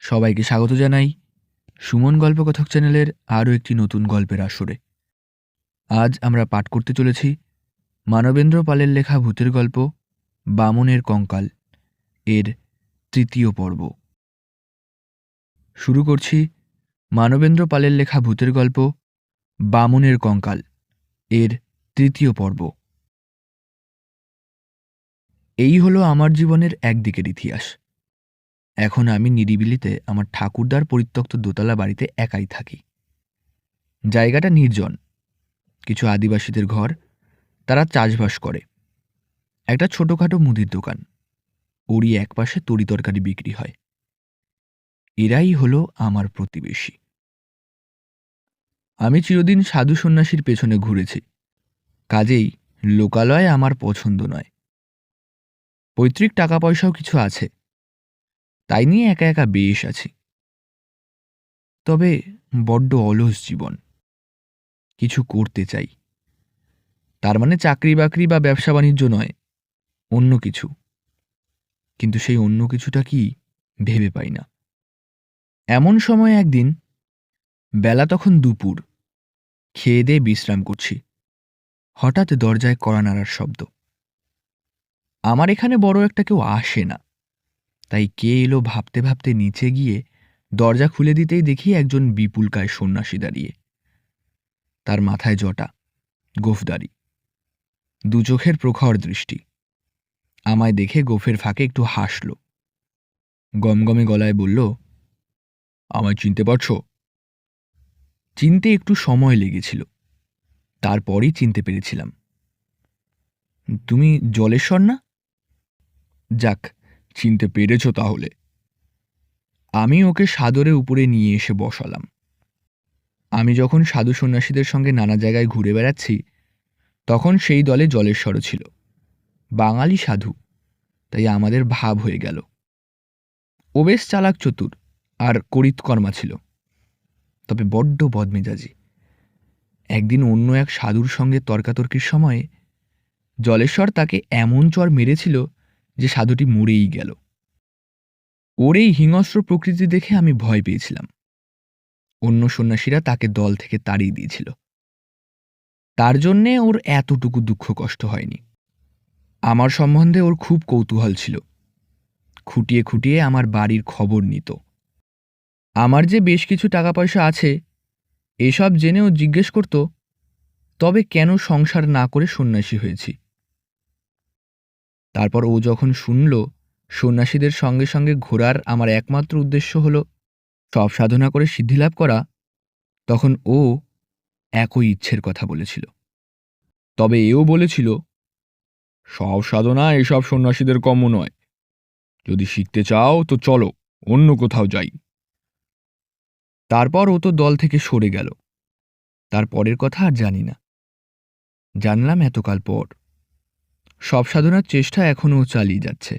সবাইকে স্বাগত জানাই সুমন গল্পকথক চ্যানেলের আরও একটি নতুন গল্পের আসরে। আজ আমরা পাঠ করতে চলেছি মানবেন্দ্র পালের লেখা ভূতের গল্প বামনের কঙ্কাল এর তৃতীয় পর্ব। শুরু করছি মানবেন্দ্র পালের লেখা ভূতের গল্প বামনের কঙ্কাল এর তৃতীয় পর্ব। এই হলো আমার জীবনের একদিকের ইতিহাস। এখন আমি নিরিবিলিতে আমার ঠাকুরদার পরিত্যক্ত দোতলা বাড়িতে একাই থাকি। জায়গাটা নির্জন, কিছু আদিবাসীদের ঘর, তারা চাষবাস করে। একটা ছোটোখাটো মুদির দোকান, ওরই একপাশে তরি তরকারি বিক্রি হয়। এরাই হলো আমার প্রতিবেশী। আমি চিরদিন সাধু সন্ন্যাসীর পেছনে ঘুরেছি, কাজেই লোকালয় আমার পছন্দ নয়। পৈতৃক টাকা পয়সাও কিছু আছে, তাই নিয়ে একা একা বেশ আছি। তবে বড্ড অলস জীবন। কিছু করতে চাই, তার মানে চাকরি বাকরি বা ব্যবসা বাণিজ্য নয়, অন্য কিছু। কিন্তু সেই অন্য কিছুটা কি ভেবে পাই না। এমন সময় একদিন, বেলা তখন দুপুর, খেয়ে দিয়ে বিশ্রাম করছি, হঠাৎ দরজায় কড়া নাড়ার শব্দ। আমার এখানে বড় একটা কেউ আসে না, তাই কে এলো ভাবতে ভাবতে নিচে গিয়ে দরজা খুলে দিতেই দেখি একজন বিপুলকায় সন্ন্যাসী দাঁড়িয়ে। তার মাথায় জটা, গোফদারি, দু চোখের প্রখর দৃষ্টি। আমায় দেখে গোফের ফাঁকে একটু হাসল, গমগমে গলায় বলল, আমায় চিনতে পারছো? চিনতে একটু সময় লেগেছিল, তারপরই চিনতে পেরেছিলাম। তুমি জলেশ্বর না? যাক, চিনতে পেরেছ তাহলে। আমি ওকে সাদরে উপরে নিয়ে এসে বসালাম। আমি যখন সাধু সন্ন্যাসীদের সঙ্গে নানা জায়গায় ঘুরে বেড়াচ্ছি, তখন সেই দলে জলেশ্বরও ছিল। বাঙালি সাধু, তাই আমাদের ভাব হয়ে গেল। ও বেশ চালাক চতুর আর করিতকর্মা ছিল, তবে বড্ড বদমেজাজি। একদিন অন্য এক সাধুর সঙ্গে তর্কাতর্কির সময়ে জলেশ্বর তাকে এমন চড় মেরেছিল যে সাধুটি মরেই গেল। ওর এই হিংস্র প্রকৃতি দেখে আমি ভয় পেয়েছিলাম। অন্য সন্ন্যাসীরা তাকে দল থেকে তাড়িয়ে দিয়েছিল। তার জন্যে ওর এতটুকু দুঃখ কষ্ট হয়নি। আমার সম্বন্ধে ওর খুব কৌতূহল ছিল, খুঁটিয়ে খুঁটিয়ে আমার বাড়ির খবর নিত। আমার যে বেশ কিছু টাকা পয়সা আছে এসব জেনেও জিজ্ঞেস করত, তবে কেন সংসার না করে সন্ন্যাসী হয়েছি। তারপর ও যখন শুনল সন্ন্যাসীদের সঙ্গে সঙ্গে ঘোরার আমার একমাত্র উদ্দেশ্য হল সব সাধনা করে সিদ্ধিলাভ করা, তখন ও একই ইচ্ছের কথা বলেছিল। তবে এও বলেছিল, সব সাধনা এসব সন্ন্যাসীদের কম্য নয়। যদি শিখতে চাও তো চলো, অন্য কোথাও যাই। তারপর ও তো দল থেকে সরে গেল। তার পরের কথা আর জানি না। জানলাম এতকাল পর। সব সাধনার চেষ্টা এখনও চালিয়ে যাচ্ছে,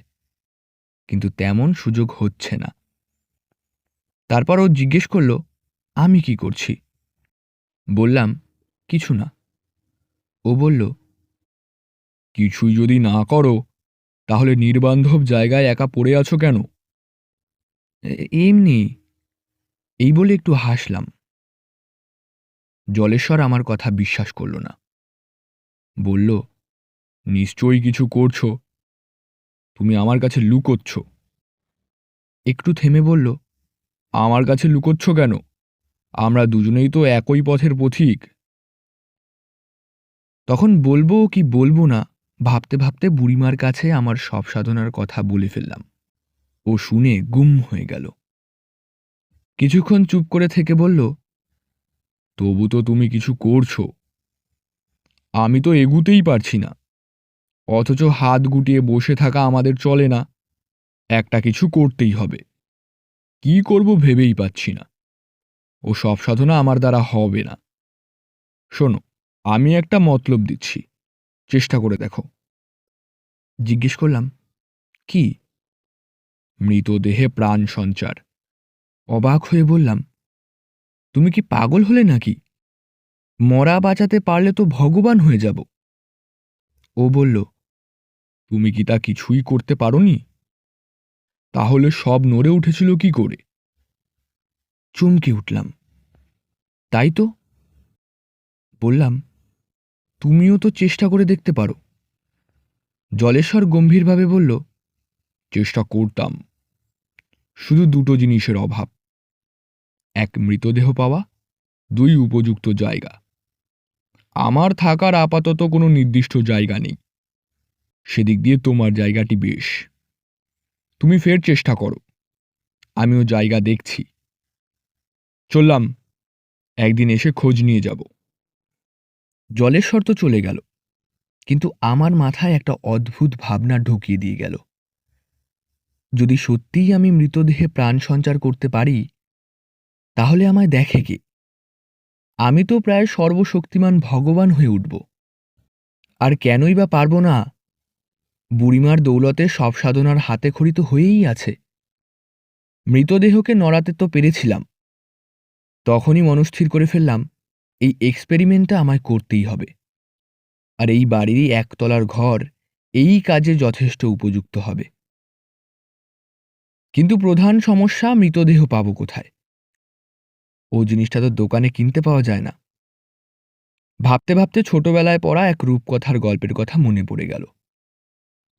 কিন্তু তেমন সুযোগ হচ্ছে না। তারপর ও জিজ্ঞেস করল, আমি কি করছি? বললাম, কিছু না। ও বলল, কিছুই যদি না করো তাহলে নির্বান্ধব জায়গায় একা পড়ে আছো কেন? এমনি, এই বলে একটু হাসলাম। জলেশ্বর আমার কথা বিশ্বাস করল না, বলল, নিশ্চয়ই কিছু করছো, তুমি আমার কাছে লুকোচ্ছ। একটু থেমে বলল, আমার কাছে লুকোচ্ছ কেন? আমরা দুজনেই তো একই পথের পথিক। তখন বলবো কি বলবো না ভাবতে ভাবতে বুড়িমার কাছে আমার সব সাধনার কথা বলে ফেললাম। ও শুনে গুম হয়ে গেল। কিছুক্ষণ চুপ করে থেকে বলল, তবু তো তুমি কিছু করছো। আমি তো এগুতেই পারছি না, অথচ হাত গুটিয়ে বসে থাকা আমাদের চলে না, একটা কিছু করতেই হবে। কি করব ভেবেই পাচ্ছি না। ও সব সাধনা আমার দ্বারা হবে না। শোনো, আমি একটা মতলব দিচ্ছি, চেষ্টা করে দেখো। জিজ্ঞেস করলাম, কি? মৃতদেহে প্রাণ সঞ্চার। অবাক হয়ে বললাম, তুমি কি পাগল হলে নাকি? মরা বাঁচাতে পারলে তো ভগবান হয়ে যাব। ও বলল, তুমি কি তা কিছুই করতে পারোনি? তাহলে সব নড়ে উঠেছিল কি করে? চমকে উঠলাম। তাই তো। বললাম, তুমিও তো চেষ্টা করে দেখতে পারো। জলেশ্বর গম্ভীরভাবে বলল, চেষ্টা করতাম, শুধু দুটো জিনিসের অভাব। এক, মৃতদেহ পাওয়া, দুই, উপযুক্ত জায়গা। আমার থাকার আপাতত কোনো নির্দিষ্ট জায়গা নেই। সেদিক দিয়ে তোমার জায়গাটি বেশ। তুমি ফের চেষ্টা করো, আমিও জায়গা দেখছি। চললাম, একদিন এসে খোঁজ নিয়ে যাব। জলেশ্বর তো চলে গেল, কিন্তু আমার মাথায় একটা অদ্ভুত ভাবনা ঢুকিয়ে দিয়ে গেল। যদি সত্যিই আমি মৃতদেহে প্রাণ সঞ্চার করতে পারি, তাহলে আমায় দেখে কে? আমি তো প্রায় সর্বশক্তিমান ভগবান হয়ে উঠব। আর কেনই বা পারব না? বুড়িমার দৌলতে সব সাধনার হাতে খড়ি তো হয়েই আছে। মৃতদেহকে নড়াতে তো পেরেছিলাম। তখনই মনস্থির করে ফেললাম, এই এক্সপেরিমেন্টটা আমায় করতেই হবে। আর এই বাড়িরই একতলার ঘর এই কাজে যথেষ্ট উপযুক্ত হবে। কিন্তু প্রধান সমস্যা, মৃতদেহ পাবো কোথায়? ও জিনিসটা তো দোকানে কিনতে পাওয়া যায় না। ভাবতে ভাবতে ছোটবেলায় পড়া এক রূপকথার গল্পের কথা মনে পড়ে গেল।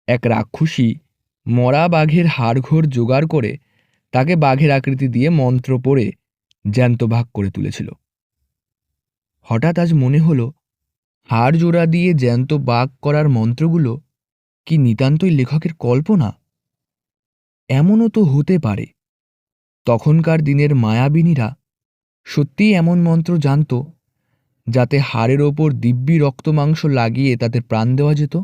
এক রাক্ষসী মরা বাঘের হাড়ঘোড় জোগাড় করে তাকে বাঘের আকৃতি দিয়ে মন্ত্র পড়ে জ্যান্ত বাঘ করে তুলেছিল। হঠাৎ আজ মনে হলো, হাড় জোড়া দিয়ে জ্যান্ত বাঘ করার মন্ত্রগুলো কি নিতান্তই লেখকের কল্পনা? এমনও তো হতে পারে তখনকার দিনের মায়াবিনীরা সত্যিই এমন মন্ত্র জানত, যাতে হাড়ের ওপর দিব্যি রক্তমাংস লাগিয়ে তাদের প্রাণ দেওয়া যেত।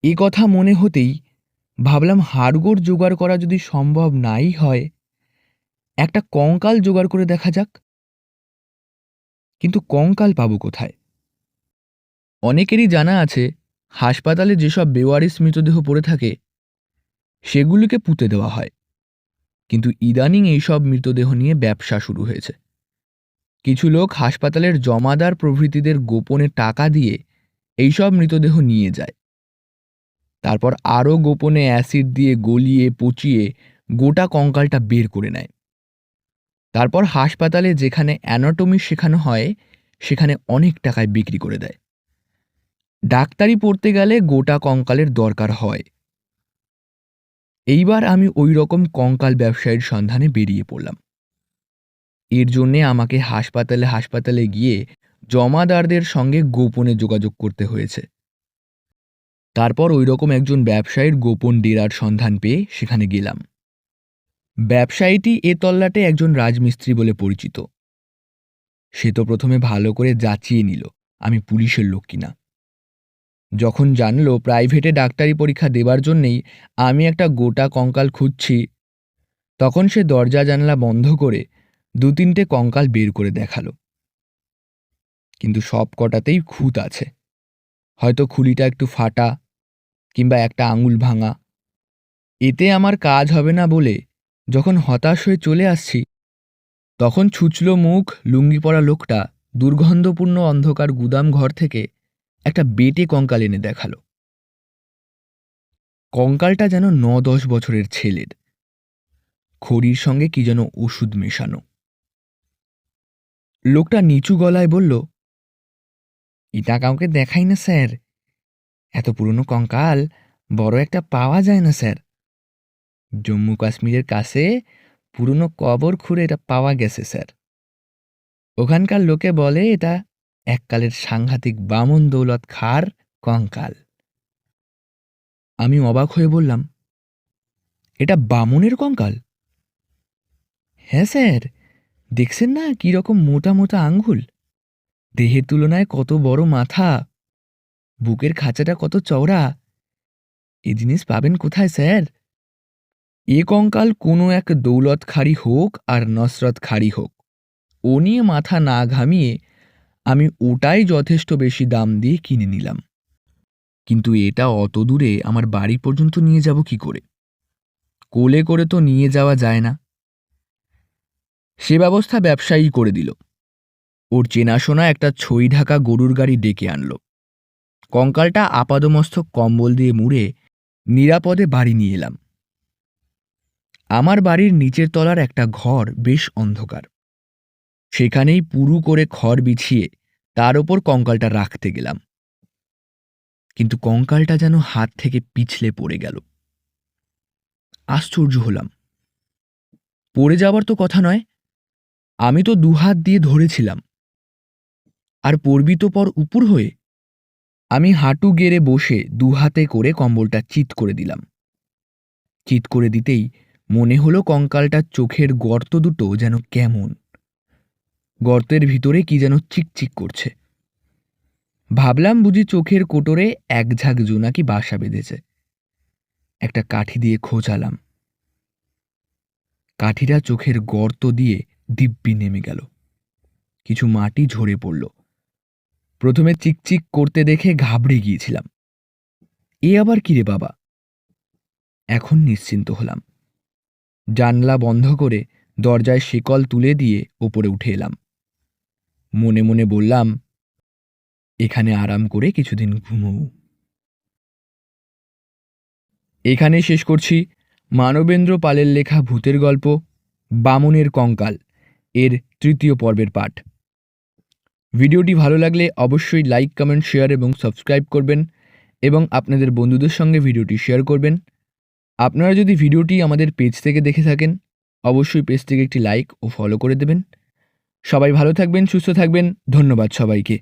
এ কথা মনে হতেই ভাবলাম, হাড়গোড় জোগাড় করা যদি সম্ভব নাই হয়, একটা কঙ্কাল জোগাড় করে দেখা যাক। কিন্তু কঙ্কাল পাবো কোথায়? অনেকেরই জানা আছে, হাসপাতালে যেসব বেওয়ারিশ মৃতদেহ পড়ে থাকে সেগুলিকে পুঁতে দেওয়া হয়। কিন্তু ইদানিং এইসব মৃতদেহ নিয়ে ব্যবসা শুরু হয়েছে। কিছু লোক হাসপাতালের জমাদার প্রভৃতিদের গোপনে টাকা দিয়ে এইসব মৃতদেহ নিয়ে যায়। তারপর আরও গোপনে অ্যাসিড দিয়ে গলিয়ে পচিয়ে গোটা কঙ্কালটা বের করে নেয়। তারপর হাসপাতালে যেখানে অ্যানাটমি শেখানো হয় সেখানে অনেক টাকায় বিক্রি করে দেয়। ডাক্তারি পড়তে গেলে গোটা কঙ্কালের দরকার হয়। এইবার আমি ওই রকম কঙ্কাল ব্যবসায়ীর সন্ধানে বেরিয়ে পড়লাম। এর জন্যে আমাকে হাসপাতালে হাসপাতালে গিয়ে জমাদারদের সঙ্গে গোপনে যোগাযোগ করতে হয়েছে। তারপর ওই রকম একজন ব্যবসায়ীর গোপন ডেরার সন্ধান পেয়ে সেখানে গেলাম। ব্যবসায়ীটি এ তল্লাটে একজন রাজমিস্ত্রি বলে পরিচিত। সে তো প্রথমে ভালো করে যাচিয়ে নিল আমি পুলিশের লোক কিনা। যখন জানলো প্রাইভেটে ডাক্তারি পরীক্ষা দেবার জন্যেই আমি একটা গোটা কঙ্কাল খুঁজছি, তখন সে দরজা জানলা বন্ধ করে 2-3টে কঙ্কাল বের করে দেখালো। কিন্তু সব কটাতেই খুঁত আছে। হয়তো খুলিটা একটু ফাটা, কিংবা একটা আঙুল ভাঙা। এতে আমার কাজ হবে না বলে যখন হতাশ হয়ে চলে আসছি, তখন ছুঁচলো মুখ লুঙ্গি পরা লোকটা দুর্গন্ধপূর্ণ অন্ধকার গুদাম ঘর থেকে একটা বেটে কঙ্কাল এনে দেখালো। কঙ্কালটা যেন 9-10 বছরের ছেলের। খড়ির সঙ্গে কি যেন ওষুধ মেশানো। লোকটা নিচু গলায় বলল, এটা কাউকে দেখাই না স্যার। এত পুরনো কঙ্কাল বড় একটা পাওয়া যায় না স্যার। জম্মু কাশ্মীরের কাছে পুরনো কবর খুঁড়ে এটা পাওয়া গেছে স্যার। ওখানকার লোকে বলে এটা এককালের সাংঘাতিক বামন দৌলত খাঁর কঙ্কাল। আমি অবাক হয়ে বললাম, এটা বামনের কঙ্কাল? হ্যাঁ স্যার, দেখছেন না কিরকম মোটা মোটা আঙ্গুল, দেহের তুলনায় কত বড় মাথা, বুকের খাঁচাটা কত চওড়া। এ জিনিস পাবেন কোথায় স্যার? এ কঙ্কাল কোনো এক দৌলত খাঁড়ি হোক আর নসরত খাঁড়ি হোক, ও নিয়ে মাথা না ঘামিয়ে আমি ওটাই যথেষ্ট বেশি দাম দিয়ে কিনে নিলাম। কিন্তু এটা অত দূরে আমার বাড়ি পর্যন্ত নিয়ে যাব কি করে? কোলে করে তো নিয়ে যাওয়া যায় না। সে ব্যবস্থা ব্যবসায়ী করে দিল। ওর চেনাশোনা একটা ছই ঢাকা গরুর গাড়ি ডেকে আনলো। কঙ্কালটা আপাদমস্তক কম্বল দিয়ে মুড়ে নিরাপদে বাড়ি নিয়ে এলাম। আমার বাড়ির নিচের তলার একটা ঘর বেশ অন্ধকার। সেখানেই পুরু করে খড় বিছিয়ে তার ওপর কঙ্কালটা রাখতে গেলাম, কিন্তু কঙ্কালটা যেন হাত থেকে পিছলে পড়ে গেল। আশ্চর্য হলাম। পড়ে যাবার তো কথা নয়, আমি তো দুহাত দিয়ে ধরেছিলাম, আর পড়বি তো পর উপর হয়ে। আমি হাঁটু গেড়ে বসে দুহাতে করে কম্বলটা চিৎ করে দিলাম। চিৎ করে দিতেই মনে হলো কঙ্কালটার চোখের গর্ত দুটো যেন কেমন, গর্তের ভিতরে কি যেন চিকচিক করছে। ভাবলাম বুঝি চোখের কোটরে এক ঝাঁক জোনাকি বাসা বেঁধেছে। একটা কাঠি দিয়ে খোঁচালাম, কাঠিটা চোখের গর্ত দিয়ে দিব্যি নেমে গেল। কিছু মাটি ঝরে পড়ল। প্রথমে চিকচিক করতে দেখে ঘাবড়ে গিয়েছিলাম, এ আবার কি রে বাবা। এখন নিশ্চিন্ত হলাম। জানলা বন্ধ করে দরজায় শিকল তুলে দিয়ে ওপরে উঠে এলাম। মনে মনে বললাম, এখানে আরাম করে কিছুদিন ঘুমোও। এখানে শেষ করছি মানবেন্দ্র পালের লেখা ভূতের গল্প বামনের কঙ্কাল এর ৩য় পর্বের পাঠ। ভিডিওটি ভালো লাগলে অবশ্যই লাইক, কমেন্ট, শেয়ার এবং সাবস্ক্রাইব করবেন এবং আপনাদের বন্ধুদের সঙ্গে ভিডিওটি শেয়ার করবেন। আপনারা যদি ভিডিওটি আমাদের পেজ থেকে দেখে থাকেন, অবশ্যই পেজটিকে একটি লাইক ও ফলো করে দেবেন। সবাই ভালো থাকবেন, সুস্থ থাকবেন। ধন্যবাদ সবাইকে।